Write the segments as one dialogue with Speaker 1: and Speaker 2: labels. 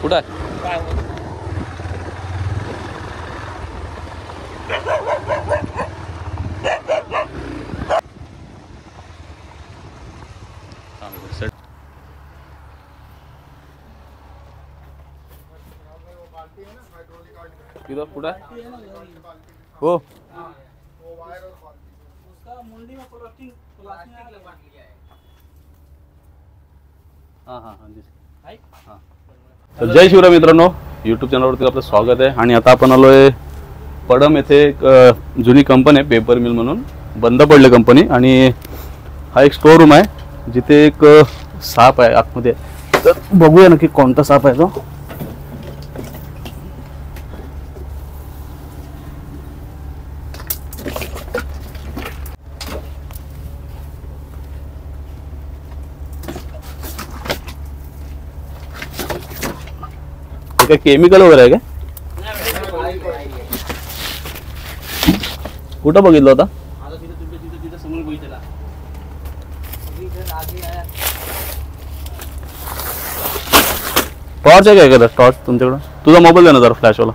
Speaker 1: कुठं किधर कुठं हो हां हां हां हां. तर जय शिवराय मित्रांनो, यूट्यूब चॅनलवरती आपलं स्वागत आहे. आणि आता आपण आलोय पडम येथे. एक जुनी कंपनी आहे पेपर मिल म्हणून, बंद पडली कंपनी. आणि हा एक स्टोर रूम आहे जिथे एक साप आहे आतमध्ये. तर बघूया नक्की कोणता साप आहे तो. काय केमिकल वगैरे आहे का? कुठं बघितलं होता? टॉर्च आहे काय? टॉर्च तुमच्याकडं? तुझा मोबाईल दे ना जरा, फ्लॅशवाला.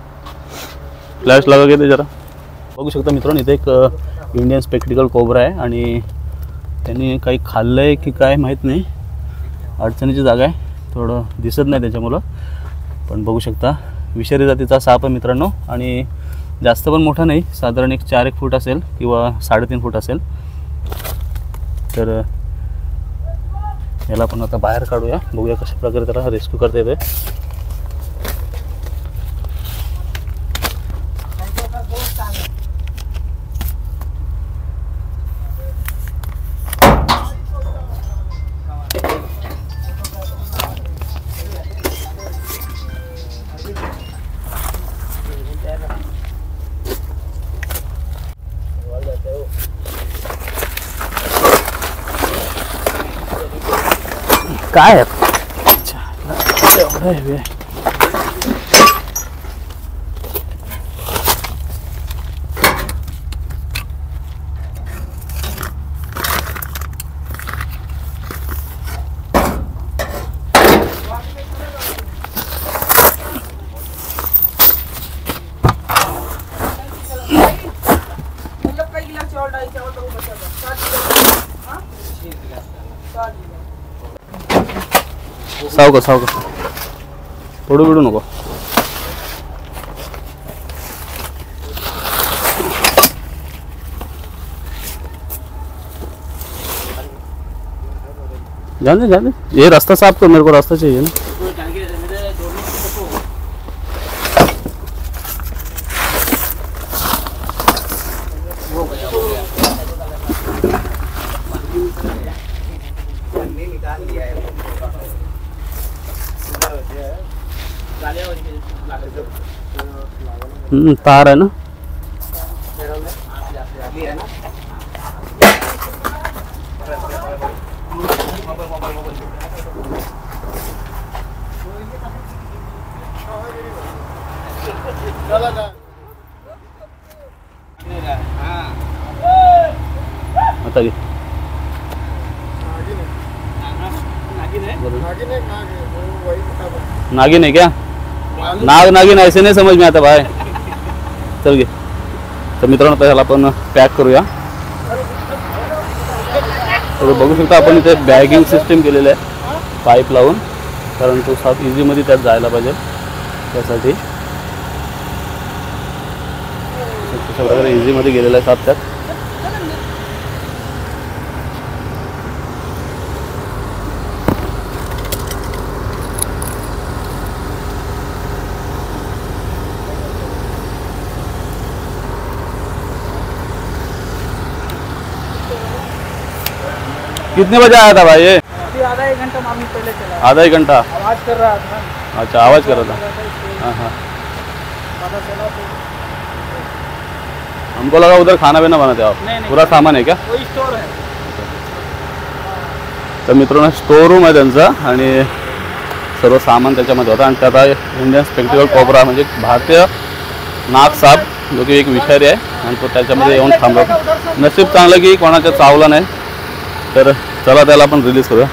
Speaker 1: फ्लॅश लागा घेते जरा. बघू शकता मित्रांनो, इथे एक इंडियन स्पेक्टिकल कोब्रा आहे. आणि त्यांनी काही खाल्लंय की काय माहीत नाही. अडचणीची जागा आहे, थोडं दिसत नाही त्याच्यामुळं. पण बघू शकता विषारी जातीचा साप आहे मित्रांनो. आणि जास्त पण मोठा नाही, साधारण एक 4-1 फूट असेल किंवा 3.5 फूट असेल. तर याला आपण आता बाहेर काढूया, बघूया कशा प्रकारे त्याला रेस्क्यू करता येते. काय आहे सावका पडू बिडू नको. जाने ये रास्ता साफ कर, मेरे को रास्ता चाहिए ना. तार है ना. आता नागिन है क्या? नागिन ऐसे नहीं समझ में आता भाई. चल घे. तर मित्रांनो त्याला आपण पॅक करूया. तर बघू शकता आपण इथे बॅगिंग सिस्टीम केलेलं आहे पाईप लावून, कारण तो साप इझीमध्ये त्यात जायला पाहिजे त्यासाठी. अशा प्रकारे इझीमध्ये गेलेला आहे साप त्यात. कितने बजे आया था भाई ये?
Speaker 2: आधा 1 घंटा मामी पहले चला.
Speaker 1: आधा 1 घंटा
Speaker 2: आवाज कर रहा था.
Speaker 1: अच्छा, आवाज कर रहा था. हाँ हाँ.
Speaker 2: पता चला तो
Speaker 1: हमको लगा उधर खाना पीना बनाते आप.
Speaker 2: नहीं,
Speaker 1: पूरा सामान है क्या?
Speaker 2: कोई स्टोर है.
Speaker 1: तर मित्रांनो स्टोर रूम आहे त्यांचा आणि सर्व सामान त्याच्यामध्ये होतं. आणि त्यात इंडियन स्पेक्टिकल कोब्रा म्हणजे भारतीय नाग साप, जो की एक विषारी आहे. आणि तो त्याच्यामध्ये येऊन थांबला. नशीब चांगलं की कोणाच्या चावला नाही. तर चला त्याला आपण रिलीज करूया.